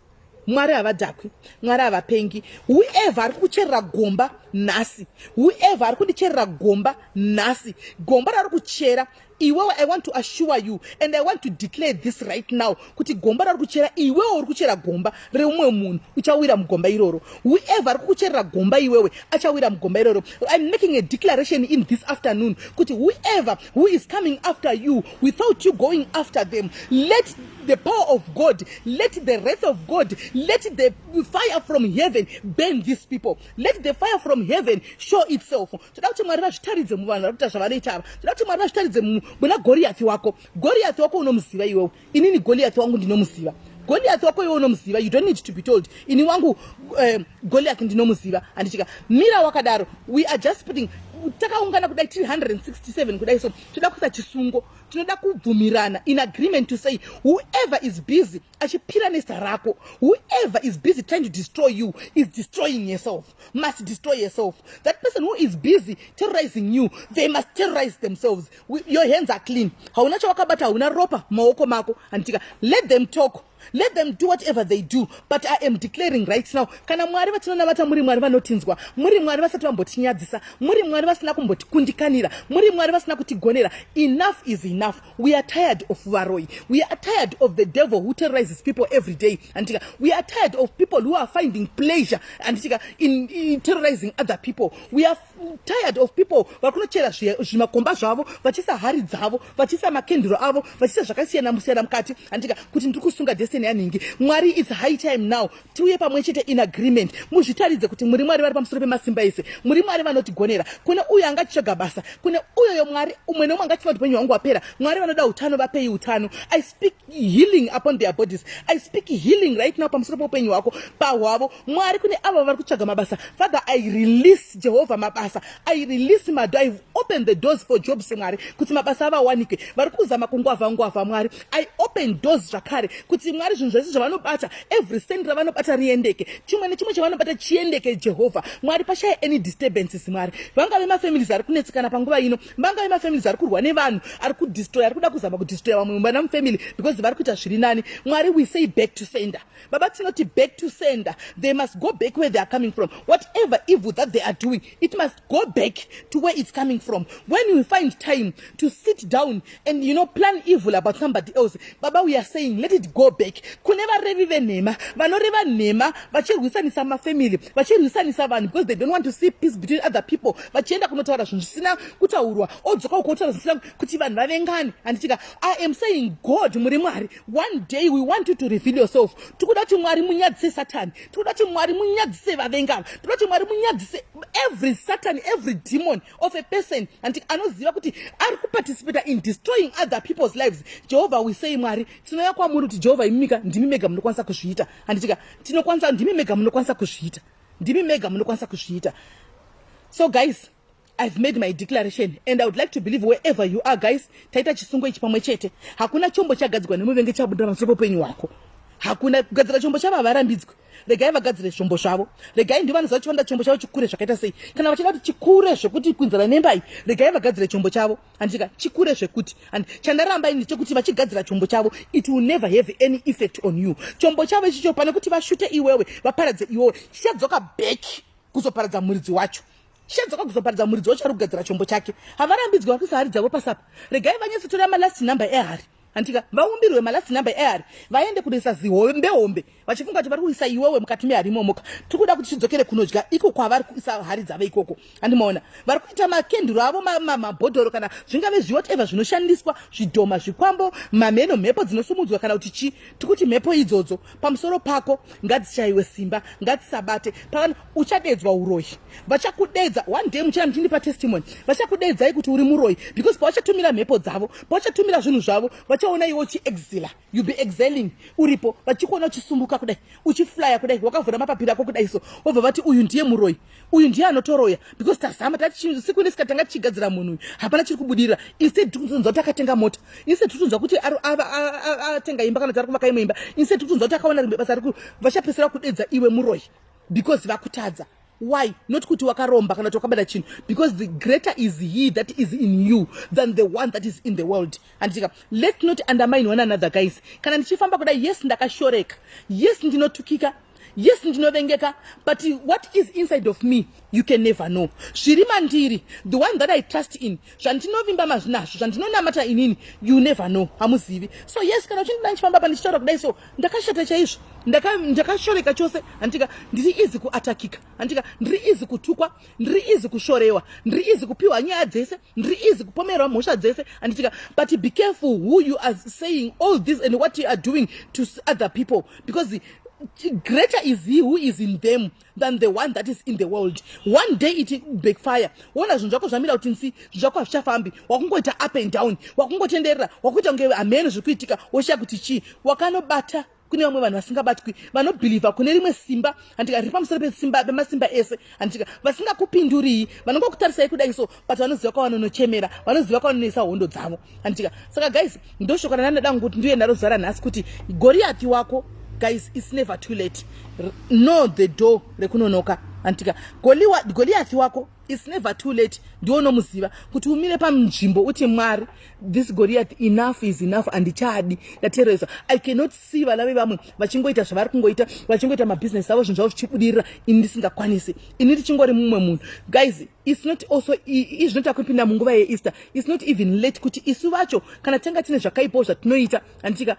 Mwari havadhakwi, Mwari havapengi. Whoever ari kucherera gomba nhasi, whoever ari kundicherera gomba nhasi, gomba rari kuchera iwewe, I want to assure you and I want to declare this right now kuti gomba rari kuchera iwewe uri kuchera gomba reumwe munhu uchawira mugomba iroro. Whoever ari kuchera gomba iwewe achawira mugomba iroro. I'm making a declaration in this afternoon kuti whoever who is coming after you without you going after them, let the power of God, let the wrath of God, let the fire from heaven burn these people. Let the fire from heaven show itself. Toda kuti Mwari vazvitaridze muvanhu vari kuita zvavanoita ava. Toda kuti Mwari vazvitaridze muna Goriathi wako. Goriathi wako unomuziva iwewe. Inini Goliathi wangu ndinomuziva. Goliath wako iwe unomuziva. You don't need to be told. Ini wangu Goliath ndinomuziva. Andichika mira wakadaro. We are just putting takaungana kudai 367 kudai, so toda kuisa chisungo, tinoda kubvumirana in agreement to say whoever is busy achipira nesta rako, whoever is busy trying to destroy you is destroying yourself, must destroy yourself. That person who is busy terrorizing you, they must terrorize themselves. Your hands are clean. Hauna chawakabata, hauna ropa maoko mako. Antika let them talk, let them do whatever they do, but I am declaring right now, kana Mwari vatinonamata muri Mwari vanotinzwa, muri Mwari vasati vambotinyadzisa, muri Mwari vasina kumbotikundikanira, muri Mwari vasina kutigonera. Enough is enough. We are tired of varoi. We are tired of the devil who terrorizes people every day. Antika we are tired of people who are finding pleasure antika in terrorizing other people. We are tired of people vakunochera zvimakomba zvavo, vachisa hari dzavo, vachisa makendiro avo, vachisa zvakasiyana musiyana mukati antika kuti ndiri kusunga destiny yaningi. Mwari, it's high time now tiuye pamwe chete in agreement. Muzvitaridze kuti muri Mwari vari pamusoro pemasimba ese, muri Mwari vanotigonera. Kune uyo angachitsvaga basa, kune uyo Mwari umwe nomwe angachiti upenyu hwangu wapera. Mwari vanoda utano vapei utano. I speak healing upon their bodies. I speak healing right now pamusoro poupenyu hwako pahwavo. Mwari kune ava vari kutsvaga mabasa. Father, I release Jehovah mabasa. I release mado. I open the doors for jobs Mwari kuti mabasa avawanike. Vari kuzama kungwavha Mwari. I open doors zvakare kuti Mwari zvinhu zvese zvavanobata, every cent ravanobata riendeke, chimwe nechimwe chavanobata chiendeke. Jehovah Mwari, pashaya any disturbances Mwari. Vangave mafamilies ari kunetsekana panguva ino, vangave mafamilies ari kurwa nevanhu, ari kudestroy, ari kuda kuzama kudestroy vamwe mumba namufamily because vari kuita zviri nani. Mwari, we say back to sender. Baba tinoti back to sender. They must go back where they are coming from. Whatever evil that they are doing, it must go back to where it's coming from. When you find time to sit down and plan evil about somebody else, Baba, we are saying let it go back. Kuneva revive nema, vanoreva nema, vachirwisanisa mafamily, vachirwisanisa vanhu because they don't want to see peace between other people. Vachienda kunotaura zvinhu zvisina kutaurwa, odzoka ukotaura zvisina kuti vanhu vavengane. Anditika I am saying God muri Mwari, one day we want you to reveal yourself. Tikuda kuti Mwari munyadzise Satan, tikuda kuti Mwari munyadzise vavengana, tikuda kuti Mwari munyadzise every Satan, every demon of a person and anoziva kuti ari kuparticipate in destroying other people's lives. Jehovah, we say Mwari, tinouya kwamuri kuti Jehovah imika ndimi mega munokwanisa kuzviita. Anditika tinokwanisa ndimi mega munokwanisa kuzviita, ndimi mega munokwanisa kuzviita. So guys, I've made my declaration and I would like to believe wherever you are guys, taita chisungo ichi pamwe chete. Hakuna chombo chagadzirwa nemuvenge chabudira pamusoro poupenyu hwako. Hakuna kugadzira chombo chavo havarambidzwi. Regai vagadzire zvombo zvavo. Regai ndivo vanoziva chivanda chombo chavo chikure zvakaita sei. Kana vachida kuti chikure zvekuti kuinzana nembai, regai vagadzire chombo chavo. Andika chikure zvekuti. And chandaramba ini chekuti vachigadzira chombo chavo, it will never have any effect on you. Chombo chavo ichicho pane kuti vashute iwewe, vaparadze iwewe, chichadzoka back kuzoparadza muridzi wacho. Chichadzoka kuzoparadza muridzi wacho ari kugadzira chombo chake. Havarambidzwi vakuisa hari dzavo pasapa. Regai vanyatsotora malast number ehari. Antika vaumbirwe malast number ehari, vaende kuisa zihombe vachifunga kuti vari kuisa iwewe mukati mehari imomoka. Tikuda kuti chidzokere kunodya iko kwavari kuisa hari dzavo ikoko. Andimaona vari kuita makenduro avo, mabhodhoro kana zvingave whatever zvinoshandiswa, zvidhoma, zvikwambo, mameno, mhepo dzinosumudzwa kana kuti chi. Tikuti mhepo idzodzo pamusoro pako ngadzishayiwe simba, ngadzisabate. Pakana uchadedzwa uroyi, vachakudedza one day muchana muchindipa testimony, vachakudedzai kuti uri muroyi because pavachatumira mhepo dzavo, pavachatumira zvinhu zvavo, vachaona iwe uchiexila. You be exiling uripo, vachikuona uchisumbuka kudai, uchiflya kudai, wakavhura mapapiro ako kudai, so wobva vati uyu ndiye muroyi, uyu ndiye anotoroya because tazama tati siku nesikatanga tichigadzira munhu uyu hapana chiri kubudirira. Instead tikunzwa kuti akatenga mota, instead tikunzwa kuti atenga imba kana kuti ari kuvaka imwe imba, instead tikunzwa kuti akaona basa vachapesera kudedza iwe muroyi because vakutadza. Why? Not kuti wakaromba kana wakabata chinhu, because the greater is he that is in you than the one that is in the world. And let's not undermine one another, guys. Kana ndichifamba kudai, yes ndakashoreka, yes ndinotukika, yes ndinovengeka, but what is inside of me you can never know. Zviri mandiri, the one that I trust in, zvandinovimba mazvinazvo, zvandinonamata inini, you never know, hamuzivi. So yes, kana uchinda ndichifamba pandichitaura kudai, so ndakashata chaizvo, ndakashoreka chose, andika ndiri easy kuatakika, andika ndiri easy kutukwa, ndiri easy kushorewa, ndiri easy kupiwa nyaya dzese, ndiri easy kupomerwa mhosva dzese, andika, but be careful who you are saying all this and what you are doing to other people, because greater is he who is in them than the one that is in the world. One day it backfire. Wona zvinhu zvako zvamira kuti nsi zvako hazvichafambi, wakungoita up and down, wakungotenderera, wakuita kunge amene zvikuitika, woshaya kuti chii, wakanobata kune vamwe vanhu vasingabatwi, vanobhilivha kune rimwe simba, andika riri pamusoro pesimba pemasimba ese, andika vasingakupinduriyi, vanongokutarisai kudai so, but vanoziva kwavanonochemera, vanoziva kwavanonoisa hondo dzavo, andika. Saka guys, ndoshoko randinoda kuti ndiye ndarozara nhasi kuti Goriathi wako, guys, it's never too late. Know the door rekunonoka, antika. Goliathi wako, it's never too late. Ndiwo muziva kuti umire pamnzvimbo uti Mwari, this Goliath, enough is enough, and chadi ndatereza. I cannot see vana vamwe vachingoita zvavari kungoita, vachingoita mabusiness avo zvinhu zvavo zvichibudirira, ini ndisingakwanisi, ini ndichingori mumwe munhu. Guys, it's not also izvinota kupinda munguva yeEaster, it's not even late kuti isu vacho kana tanga tine zvakaipawo zvatinoita, antika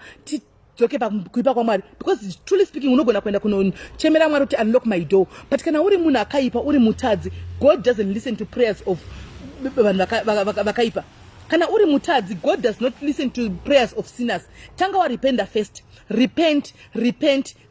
kuipa kwa Mwari, because truly speaking unogona kuenda kunochemera Mwari kuti unlock my door, but kana uri munhu akaipa, uri mutadzi, God doesn't listen to prayers of vanhu vakaipa. Kana uri mutadzi, God does not listen to prayers of sinners. Tanga wa repent first. Repent.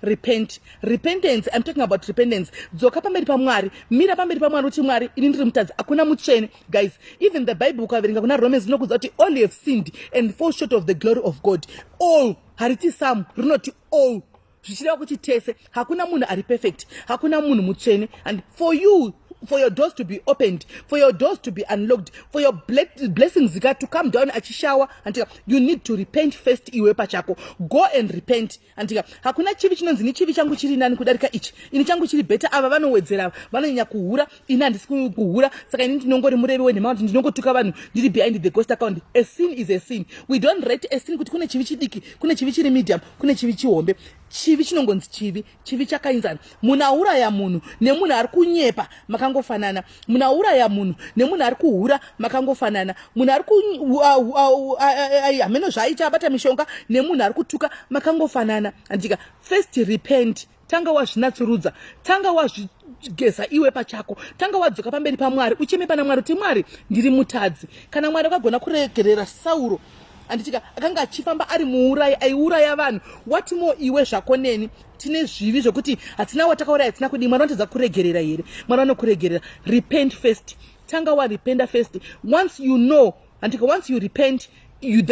Repentance, I'm talking about repentance. Dzoka pamberi pa Mwari, mira pamberi pa Mwari uti Mwari, ini ndiri mutadzi, akuna mutsvene. Guys, even the Bible ukaverenga kuna Romans inokuudza kuti all have sinned and fall short of the glory of God. All, hariti some, rinoti all. Zvichireva kuti tese, hakuna munhu ari perfect, hakuna munhu mutsvene, and for you, for your doors to be opened, for your doors to be unlocked, for your blessings to come down achishawa, until you need to repent first. Iwe pachako, go and repent. Until hakuna chivi chinonzi ni chivi changu chiri nani kudarika ichi, ini changu chiri better. Ava vanowedzera, vanonyanya kuhura, ini handisi kuhura, saka ini ndinongori murevi wenhema, ndinongotuka vanhu ndiri behind the ghost account. A sin is a sin. We don't rate a sin kuti kune chivi chidiki, kune chivi chiri medium, kune chivi chihombe. Chivi chinongonzi chivi chakainzana. Munauraya munhu nemunhu ari kunyepa makangofanana, munauraya munhu nemunhu ari kuhura makangofanana, munhu ari hameno zvaaita abata mishonga nemunhu ari kutuka makangofanana. Andika, first repent. Tanga wazvinatsurudza, tanga wazvigeza iwe pachako, tanga wadzoka pamberi paMwari ucheme pana Mwari kuti Mwari, ndiri mutadzi. Kana Mwari akagona kuregerera Sauro, anditika akanga achifamba ari muurai, aiuraya vanhu, what more iwe zvako neni tine zvivi zvokuti hatina watakauraya, hatina kudi. Mwari anotadza kuregerera here, Mwari anokuregerera. Repent first. Tanga warependa first. Once you know, and once you repent, you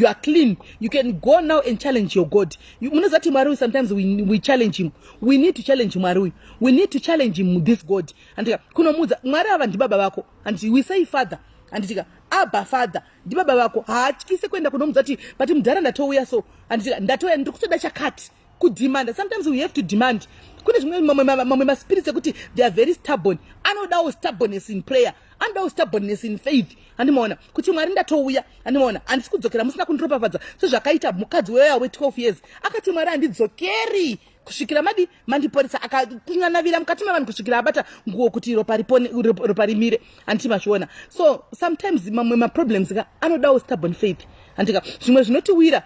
are clean. You can go now and challenge your God. Munozati Mwari, sometimes we challenge him. We need to challenge Mwari. We need to challenge him, this God. And kunomuza Mwari ava ndi baba vako, and we say Father, and Abba Father, ndi baba vako. Haachikise kwenda kunomuza ati but mudhara ndatouya so, and ndatoya ndikutoda chakati kudemand. Sometimes we have to demand. Kune zvimwe mamwe spirits ekuti they are very stubborn. Anodawo stubbornness in prayer, anodawo stubbornness in faith. Andimoona kuti Mwari ndatouya, andimoona handisi kudzokera, musina kundiropafadza. So zvakaita mukadzi weya we12 years akati Mwari handidzokeri kusvikira mandiporesa, akakunyanavira mukati mavanhu kusvikira abata nguo kuti ropa rimire. Handiti mazviona. So sometimes mamwe problems anodawo stubborn faith. Andika zvimwe zvinotiwira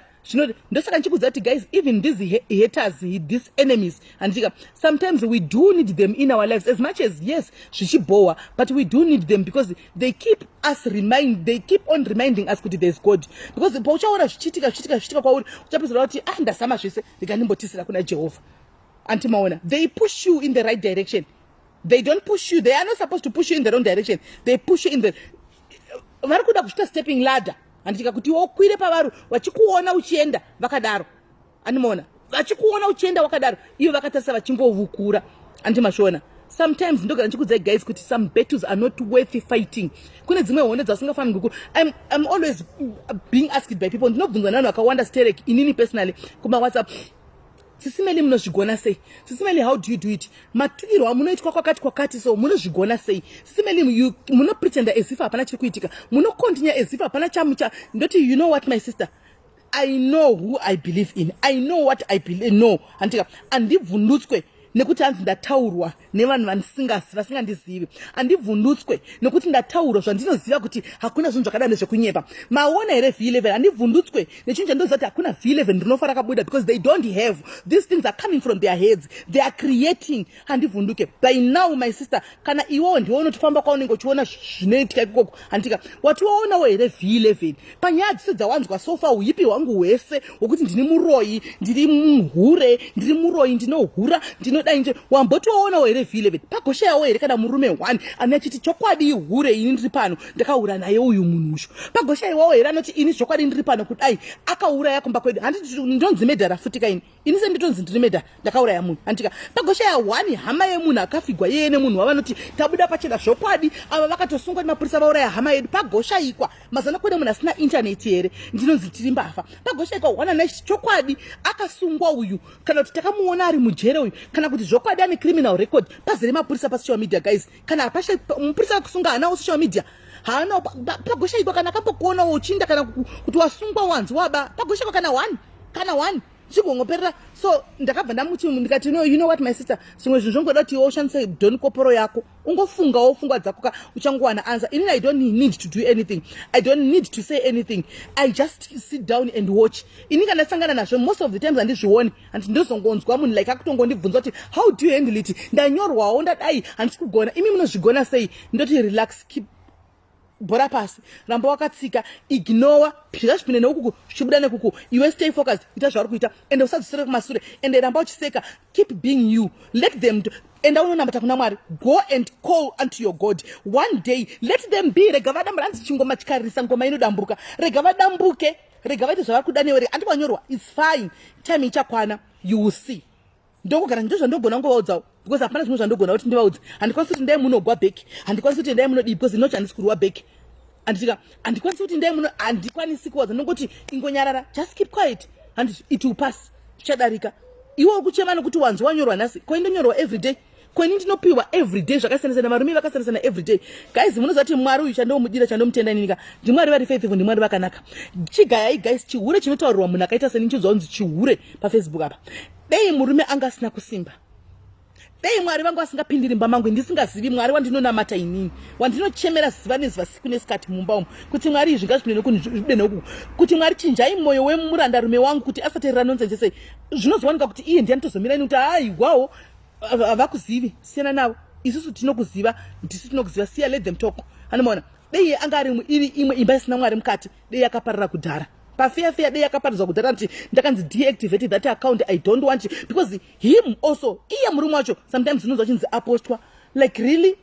ndosaka ndichikuudza kuti guys, even these haters, these enemies, and sometimes we do need them in our lives, as much as yes zvichibhowa, but we do need them because they keep on reminding us kuti there's God. Because pauchaona zvichitika kwauri uchapedzera kuti ndasama zvese ndikandimbotisira kuna Jehovah. Antimaona, they push you in the right direction. They don't push you, they are not supposed to push you in the wrong direction. They push you in the vari kuda kuchita stepping ladder. Andika kuti wokwire pavaru vachikuona uchienda vakadaro, andimoona vachikuona uchienda wakadaro, ivo vakatarisa vachingovhukura. Andimashona, sometimes ndogara ndichikuudzai guys kuti some battles are not worth fighting. Kune dzimwe hondo dzasingafaniri kuku. I'm always being asked by people, ndinobvunzwa navanhu vakawanda stereki inini personally kuma WhatsApp, sisimeli munozvigona sei sisimeli how do you do it matukirwa munoitwa kwakati so munozvigona sei sisimeli munopretenda as if hapana chiri kuitika munocontinue as if hapana chamucha ndoti you know what my sister I know who I believe in. I know what I believe. No. Andivhundutswe nekuti anzi ndataurwa nevanhu vasingandizivi. Andivhundutswe nekuti ndataurwa zvandinoziva kuti hakuna zvinhu zvakadai zvekunyepa. Maona here V11 andivhundutswe nechinhu chandinoziva kuti hakuna V11 rinofara kabuda because they don't have. These things are coming from their heads. They are creating. Andivhunduke. By now my sister kana iwo ndiwo unotofamba kwaunenge uchiona zvinoitika ikoko. Andika watiwaonawo here V11 panyaya dzese dzawanzwa sofa uipi hwangu hwese hwokuti ndini muroyi ndiri muhure ndiri muroyi ndinohura ndinodai nje wambotoona here V11 pagoshayawo here kana murume 1 anachiti chokwadi ihure ini ndiri pano ndakaura naye uyu munhu usho pagoshayawo here anoti ini chokwadi ndiri pano kudai akauraya kumba kwedu handiti ndonzi medhara futika ini senditonzi ndiri medhara ndakauraya munhu andika pagoshaya 1 hama yemunhu akafigwa yeye nemunhu wavanoti tabuda pachena zvokwadi ava vakatosungwa nemapurisa vauraya hama yedu pagoshayikwa mazana kwede munhu asina intaneti here ndinonzi tiri mbavha pagoshayikwa 1 nechokwadi akasungwa uyu kana kuti takamuona ari mujere uyu kana kuti zvokwadi ane criminal record pazere mapurisa pasocial media guys kana pasha mupurisa akusunga hanawo social media hana pagoshayikwa kana akambokuona uchinda kana kuti wasungwa wanzi waba pagoshayikwa kana 1 zvigongoperera so ndakabva ndamuti ndikati no you know what my sister zvimwe zvinhu zvongoda kuti ushandise don koporo yako ungofungawo pfungwa dzako uchangowana answer inini I don't need to do anything I don't need to say anything I just sit down and watch ini kana sangana nazvo most of the times andizvioni and ndozongonzwa munhu like akutongondibvunza kuti how do you handle it ndanyorwawo ndadai handisi kugona imi munozvigona sei ndoti relax keep bora pasi ramba wakatsika ignore zvazvipinde nekuku zvichibuda nekuku iwe stay focused ita zvauri kuita ende usadzosere kumashure ende ramba uchiseka keep being you let them enda unonambata kuna Mwari go and call unto your God one day let them be rega vadamba ranzi chingoma chikarisa ngoma inodamburuka rega vadambuke rega vaite zvavari kuda newe andi vanyorwa it's fine time ichakwana you will see ndokugara ndizvo ndogona ngovaudzawo because hapana zvimwe zvandogona kuti ndivaudze handikwanisi kuti ndai munogwa bheki handikwanisi kuti ndai munodii because inochi handisi kurwa bheki anditika handikwanisi kuti ndai muno handikwanisi kuwadza nongoti ingonyarara just keep quiet and it will pass zvichadarika iwe uri kuchema nekuti wanzi wanyorwa nhasi koindonyorwa everyday kweni ndinopiwa everyday zvakasiyana-siyana varume vakasiyana-siyana everyday guys munoziva kuti Mwari uyu chandomudira chandomutenda ninika ndimwari vari faithful ndimwari vakanaka chigayai guys chihure chinotaurirwa munhu akaita seni chizoonzi chihure pafacebook apa dei murume anga asina kusimba dei Mwari vangu vasingapindiri mba mangu ndisingazivi Mwari wandinonamata inini wandinochemera ziva nezuva siku nesikati mumba umu kuti Mwari izvi ngazvipinde noku kuti Mwari chinjai mwoyo wemurandarume wangu kuti asateerera nonsense sei zvinozowanika kuti iye ndiye anotozomira kuti haigwawo havakuzivi siyana navo isusu tinokuziva ndisu tinokuziva siya let them talk anomaona dei anga ari imwe imba isina Mwari mukati dei akaparara kudhara pafeya dei akaparadzwa kudhara kuti ndakanzi deactivate that account I don't want you because him also iye murume wacho sometimes unonzwa chinzi apostwa like really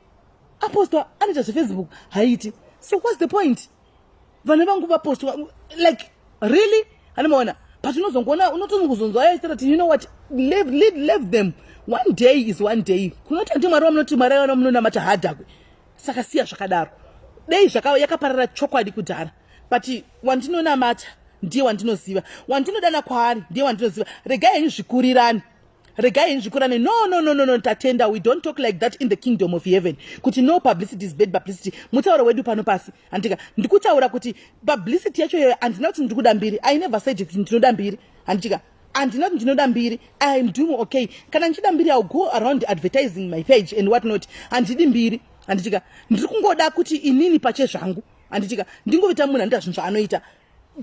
apostwa anoita zvefacebook haiti so what's the point vana vangu vapostwa like really anomaona but unozongoona unotozongozonzwa aitira kuti you know what leave them one day is one day kunoti andi Mwari wamunoti Mwari wana munonamata hadhakwe saka siya zvakadaro dei yakaparara chokwadi kudhara but wandinonamata ndiye wandinoziva wandinodana kwaari ndiye wandinoziva regai henyu zvikurirani no tatenda we don't talk like that in the kingdom of heaven kuti no publicity is bad publicity mutauro wedu pano pasi andika ndikutaura kuti publicity yacho yoyo andina kuti ndikuda mbiri I never said kuti ndinoda mbiri andika andina kuti ndinoda mbiri I am doing okay kana ndichida mbiri I'll go around advertising my page and what not andidi mbiri anditika ndiri kungoda kuti inini pache zvangu anditika ndingovita munhu andita zvinhu zvaanoita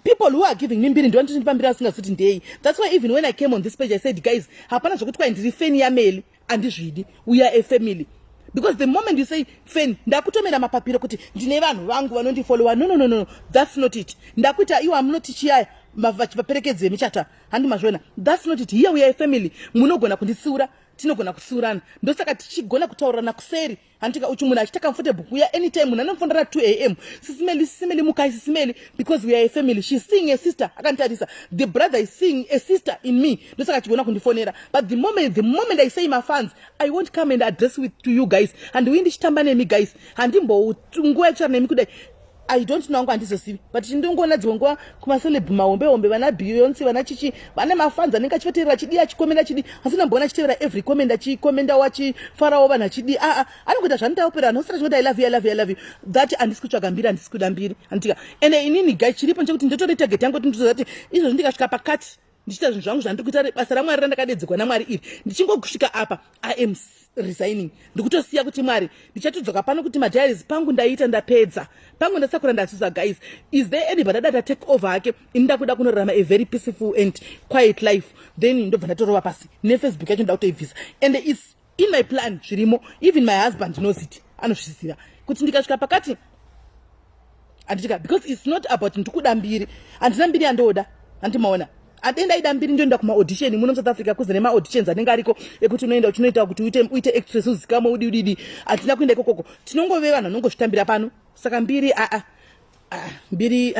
people who are giving me mbiri ndo ndindipa mbiri asingazuti ndei that's why even when I came on this page I said guys hapana zvokuti kwai ndiri feni yameli andizvidi we are a family because the moment you say fan ndakutomera mapapiro kuti ndine vanhu vangu vanondifollowa no that's not it ndakuita iwa munoti chiyaya vachivaperekedze michata handi mazvona that's not it here we are a family munogona kunditsiura tinogona kutsiurana ndosaka tichigona kutaurana kuseri handika uchi munhu achitaka mufute bhuku ya anytime munhu anofundira 2 am sisimeli mukai sisimeli because we are a family she's seeing a sister akantarisa the brother is seeing a sister in me ndosaka chigona kundifonera but the moment I say my fans I won't come and address with to you guys and we ndichitamba nemi guys handimbo nguva yachara nemi kudai I don't know handizosivi, but ndingoona dzimwe nguva kumaceleb mahombe vana Beyonce vana chichi vane mafans anenge achiveterera chidi achikomenda chidi asi ndamboona achitevera every comment achikomenda wachifarawo vanhu achidi anongoita zvandaopera vanhu osati chingoti I love you that handisi kutsvaga mbiri handisi kuda mbiri handika ende inini gai chiripo nchekuti ndotori target yangu kuti nditoziva kuti izvozvi ndikasvika pakati ndichita zvinhu zvangu zvandiri kuita basa raMwari randakadedzerwa naMwari iri ndichingosvika apa I am resigning ndikutosiya kuti Mwari ndichatodzoka pano kuti madiaries pangu ndaita ndapedza pangu ndasakura ndasusa. Guys, is there anybody that take over hake inda kuda kunorarama a very peaceful and quiet life then ndobva ndatorova pasi neFacebook yacho ndakutoibvisa and it's in my plan zvirimo. Even my husband knows it, anozvisiva kuti ndikasvika pakati anditika because it's not about ndikuda mbiri handina mbiri yandoda handimaona adendaida mbiri ndoenda kumaaudition muno South Africa kuze nemaauditions anenge ariko ekuti unoita kuti uite actress uzikama udidi atina kuenda ikokoko tinongove vanhu vanongozvitambira pano saka mbiri mbiri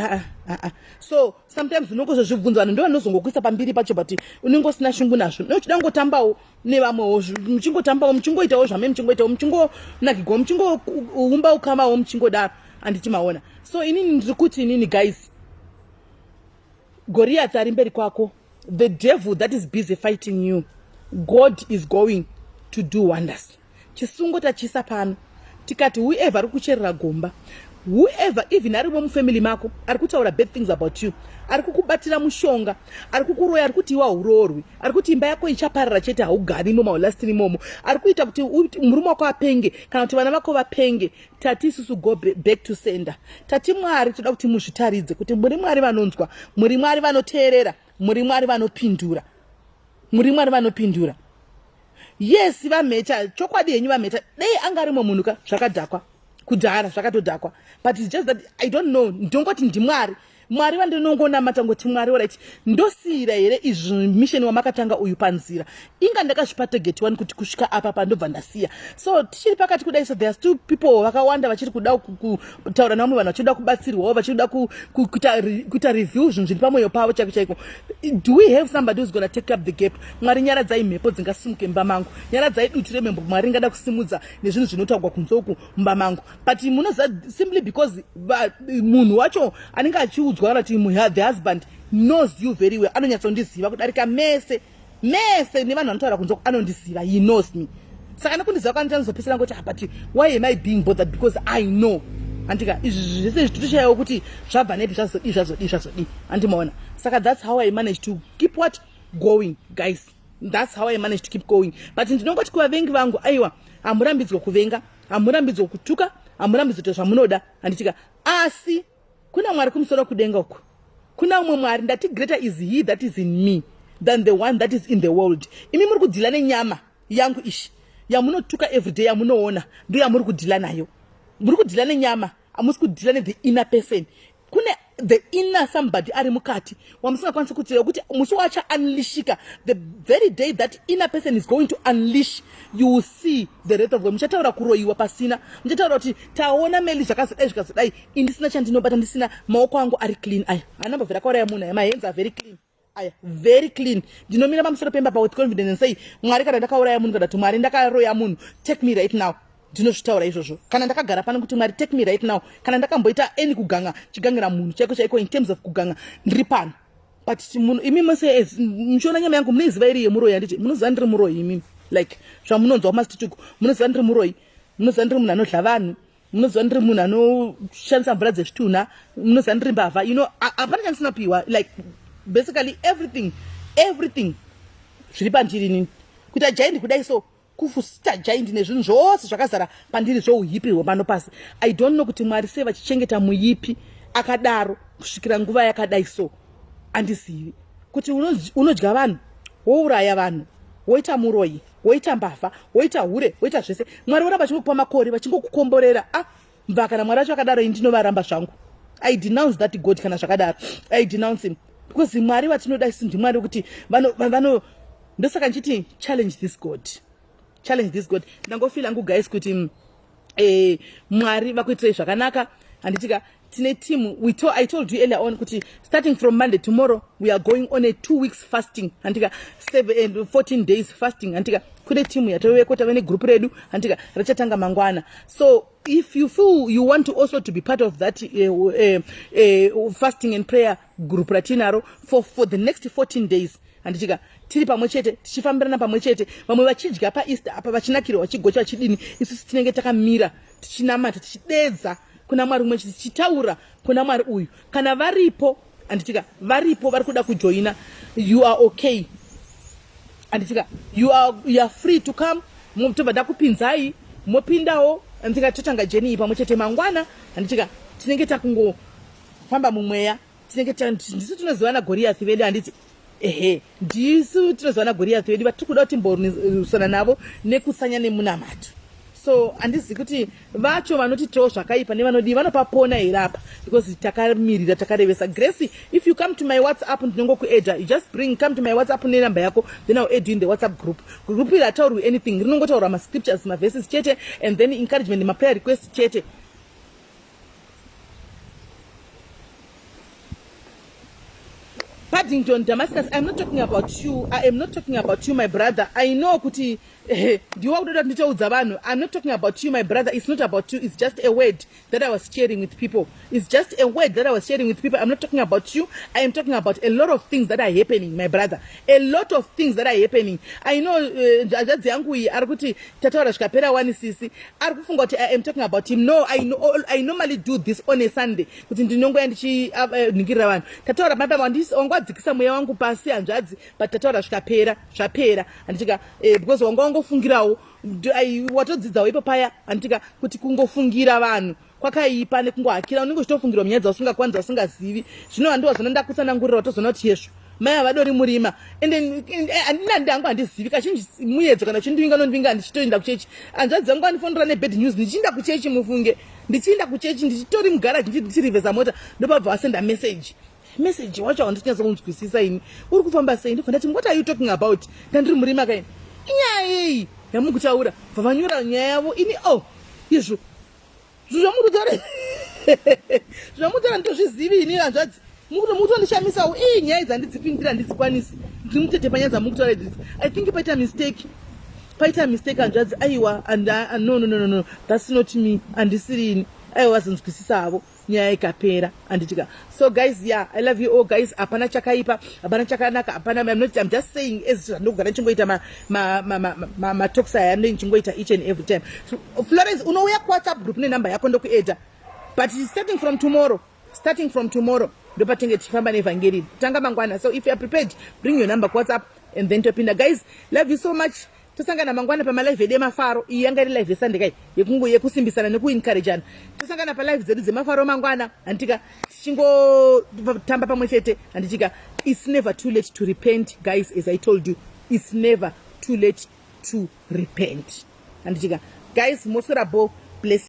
so sometimes unongozvibvunza vanhu ndo vanozongokuisa pambiri pacho but unongosina shungu nazvo nochida ngotambawo nevamwewo muchingotambawo muchingoitawo zvame muchingoitawo muchingonakigwa muchingoumba ukamawo muchingodaro handichimaona. So inini ndiri kuti inini guys, Goliath ari mberi kwako, the devil that is busy fighting you, God is going to do wonders. Chisungo tachisa pano tikati whoever ari kucherera gomba, whoever even ari mufamily mako ari kutaura bad things about you, ari kukubatira mushonga, ari kukuroya, ari kuti iwa urorwi, ari kuti imba yako ichaparara chete haugari mumaulastini momo, ari kuita kuti murume wako apenge kana kuti vana vako vapenge. Tati isusu go back to sender. Tati Mwari toda kuti muzvitaridze kuti muri Mwari vanonzwa, muri Mwari vanoteerera, muri Mwari vanopindura, muri Mwari vanopindura. Yes, vameta chokwadi yenyu vameta dei angarimo munhuka zvakadhakwa kudhara zvakatodhakwa, but it's just that I don't know, ndongoti ndimwari Mwari vandinongonamata ngoti Mwari alright ndosira here izvi mission wamakatanga uyu panzira inga ndakazvipa target 1 kuti kusvika apa pandobva ndasiya. So tichiri pakati kudai, so there are still people vakawanda vachiri kuda kutaura navamwe vanhu vachida kubatsirwawo vachida kuita review zvinhu zviri pamwoyo pavo chaiko chaiko. Do we have somebody who's going to take up the gap? Mwari nyaradzai mhepo dzingasimuke mumba mangu, nyaradzai dutu remhepo Mwari ngada kusimudza nezvinhu zvinotaurwa kunze uku mumba mangu. But munoziva simply because munhu wacho anenge achiudzwa kuti the husband knows you very well, anonyatsondiziva kudarika mese nevanhu vanotaura kunze uku anondiziva, he knows me. Saka nekundiziva kwandichanozopisira ngoti but why am I being bothered because I know andika izvi zvese zvitutu chaiwo kuti zvabva nepi zvazodi andimaona. Saka that's how I managed to keep what going, guys. That's how I managed to keep going. But ndinongoti kuvavengi vangu, aiwa hamurambidzwa kuvenga, hamurambidzwa kutuka, hamurambidzwa kuita zvamunoda handitika, asi kuna Mwari kumusoro kudenga uku, kuna umwe Mwari ndati greater is he that is in me than the one that is in the world. Imi muri kudhila nenyama yangu ishi yamunotuka everyday yamunoona ndo yamuri kudhila nayo, muri kudhila nenyama, hamusi kudhila ne the inner person. Kune the inner somebody ari mukati wamusingakwanisi kutiwa kuti musi wacha unleashika. The very day that inner person is going to unleash, you will see the wrath of God. Muchataura kuroyiwa pasina, muchataura kuti taona meli zvakazodai indisina chandinobata, ndisina maoko angu ari clean. Aya anambovhera kauraya munhu, my hands are very clean. Aya very clean. Ndinomira pamusoro pemba pa with confidence and say Mwari kana ndakauraya munhu kana kuti Mwari ndakaroya munhu, take me right now. Ndinozvitaura izvozvo kana ndakagara pano kuti Mwari take me right now, kana ndakamboita any kuganga chigangira munhu chaiko chaiko in terms of kuganga ndiri pano. But munhu imi mose muchiona nyama yangu munoiziva iri yemuroyi, handiti munoziva ndiri muroyi imi, like zvamunonzwa kumasitutuku munoziva ndiri muroyi, munoziva ndiri munhu anodla vanhu, munoziva ndiri munhu anoshandisa mvura dzezvitunha, munoziva ndiri mbavha, you know hapana chandisinapiwa, like basically everything zviri pandiri nini kuita giant kudai, so kufusita giant nezvinhu zvose zvakazara pandiri zvouhipi hwepano pasi. I don't know kuti Mwari sei vachichengeta muipi akadaro kusvikira nguva yakadai, so andizivi kuti unodya vanhu, wouraya vanhu, woita muroyi, woita mbavha, woita hure, woita zvese. Mwari voramba vachingokupa makore vachingokukomborera. Mva kana Mwari vacho akadaro indinovaramba zvangu. I denounce that God kana zvakadaro, I denounce him because Mwari vatinoda isi ndimwari kuti vano ndosaka nchiti challenge this God. Ndangofila ngu guys kuti Mwari vakuitirei zvakanaka, handitika tine team. I told you earlier on, kuti starting from Monday, tomorrow, we are going on a 2 weeks fasting. Antika 14 days fasting. Antika kune team yatowe kota wene group redu. Antika rachatanga mangwana. So if you feel you want to also to be part of that fasting and prayer group ratinaro for the next 14 days, andichika tiri pamwe chete tichifambirana pamwe chete vamwe vachidya paEaster apa vachinakirwa vachigocha vachidini isusu tinenge takamira tichinamata tichidedza kuna Mwari umwe tichitaura kuna Mwari uyu kana varipo andichika varipo vari kuda kujoina you are okay andichika you are free to come mutobva ndakupinzai mopindawo andichika totanga jeni pamwe chete mangwana andichika tinenge takungofamba mumweya tinenge ndisu tinozivana Goliath vedu handiti ndisu tinozivana Goliath vedu vatiri kuda kuti mborwisana navo nekusanya nemunamato. So handizivi kuti vacho vanotitawo zvakaipa nevanodii vanopapona here apa because takamirira takarevesa. Gracie, if you come to my WhatsApp ndinongokuedha, you just come to my WhatsApp nenamba yako, then I'll add you in the WhatsApp group. Group iri hataurwi anything, rinongotaura mascriptures, maverses chete, and then encouragement, maprayer request chete. Paddington, Damascus, I'm not talking about you. I am not talking about you, my brother. I know kuti I'm not talking about you, my brother. It's not about you. It's just a word that I was sharing with people. It's just a word that I was sharing with people. I'm not talking about you. I am talking about a lot of things that are happening, my brother. A lot of things that are happening. I know Jadzi yangu arikuti tataura shikapera wani sisi. Arikufunga kuti I am talking about him. No, I normally do this on a Sunday. Kuti ndinongoya ndichi ningira vanhu. Tataura baba wandisi ongwadzikisa mweya wangu pasi anjadzi, but tataura shikapera, zvapera. Andichika because ngofungirawo watodzidzawo ipo paya antika kuti kungofungira vanhu kwakaipa nekungohakira unenge uchitofungira munyadzi usingakwanisa usingazivi. Zvino handiwa zvonondakutsanangurira watozoona kuti yesvo mai avadori murima ende handina ndangu handizivi kazhinji muyedzo kana uchindinga nondinga ndichitoenda kuchechi hanzvadzi dzangu andifonera nebad news ndichienda kuchechi mufunge ndichienda kuchechi ndichitori mugaraji ndichirivhesa mota ndobva vasenda message wacho handichinyatsonzwisisa ini uri kufamba sei ndobva ndati what are you talking about ndandiri murima kaini inyaya yei yamukutaura bva vanyora nyaya yavo ini izvo zvamutaura nditozvizivi ini hanzvadzi mukutondishamisawo nyaya idzi handidzipindira handidzikwanisi ndiri mutete panyaya dzamukutaura idzidzi. I think paita mistake hanzvadzi aiwa no that's not me handisiri ini aiwa vazonzwisisa havo nyaya ikapera handitika. So guys, yeah, I love you all guys. Apana chakaipa, apana chakanaka, apana. I'm just saying as ndogara chingoita ma talks ayando chingoita each and every time. So, Florence, unouya ku WhatsApp group ne number yako ndokuedha, but starting from tomorrow ndopatenge tichifamba nevhangeri tanga mangwana. So if you are prepared, bring your number ku WhatsApp and then topinda. Guys, love you so much. Tosangana mangwana pa live ede mafaro iyi yanga iri live yeSunday kai yekusimbisana nekuencourageana. Tosangana pa live zedu dzemafaro mangwana antika tichingotamba pamwe chete andichika it's never too late to repent guys. As I told you, it's never too late to repent andichika guys. Mosora bo bless.